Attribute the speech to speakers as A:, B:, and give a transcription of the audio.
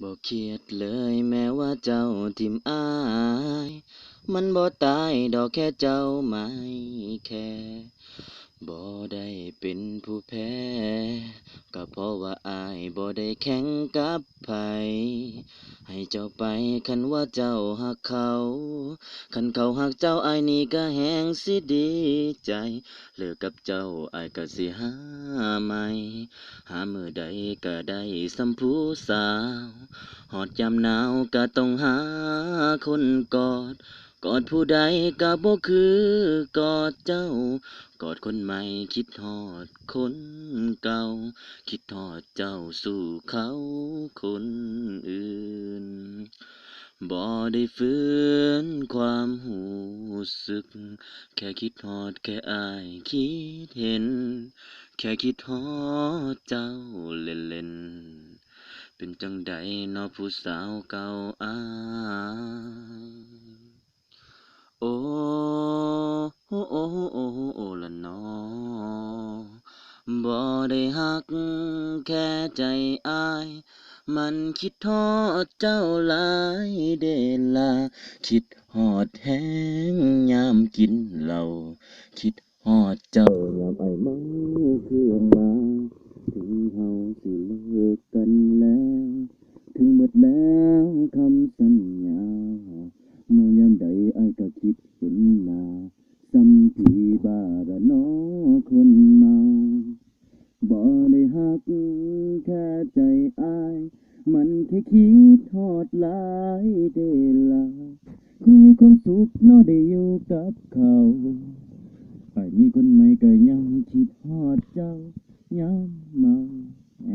A: บ่เครียดเลยแม้ว่าเจ้าทิ่มอายมันบ่ตายดอกแค่เจ้าไม่แคร์บ่ได้เป็นผู้แพ้ก็เพราะว่าอายบ่ได้แข่งกับไผให้เจ้าไปคันว่าเจ้าฮักเขาคันเขาฮักเจ้าอายนี่ก็แฮงสิดีใจเลิกกับเจ้าอายก็สิหาใหม่หามื้อใดก็ได้ส่ำผู้สาวฮอดยามหนาวก็ต้องหาคนกอดกอดผู้ใดก็บ่คือกอดเจ้ากอดคนใหม่คิดฮอดคนเก่าคิดฮอดเจ้าสู่เขาคนอื่นบ่ได้ฝืนความรู้สึกแค่คิดฮอดแค่อายคิดเห็นแค่คิดฮอดเจ้าเล่นๆเป็นจั่งใดน้อผู้สาวเก่าอายโอ้โอ้โอ้โอ้โอ้ละน้อบ่ได้ฮักแค่ใจอายมันคิดฮอดเจ้าหลายเดะล่ะคิดฮอดแฮงยามกินเหล้าคิดฮอดเจ้ายามอ้ายเมาเครื่องมาถึงเฮาสิเลิกกันแล้วถึงหมดแล้วคำสัญญาเมื่อยามใดอ้ายก็คิดเห็นหน้าซ้ำที่บ้าระน้อคนเมาบ่ได้ฮักแค่ใจอ้ายมันแค่คิดฮอดหลายเดะล่ะคงมีความสุขเนาะได้อยู่กับเขาอ้ายมีคนใหม่ก็ยังคิดฮอดเจ้ายามเมาแอ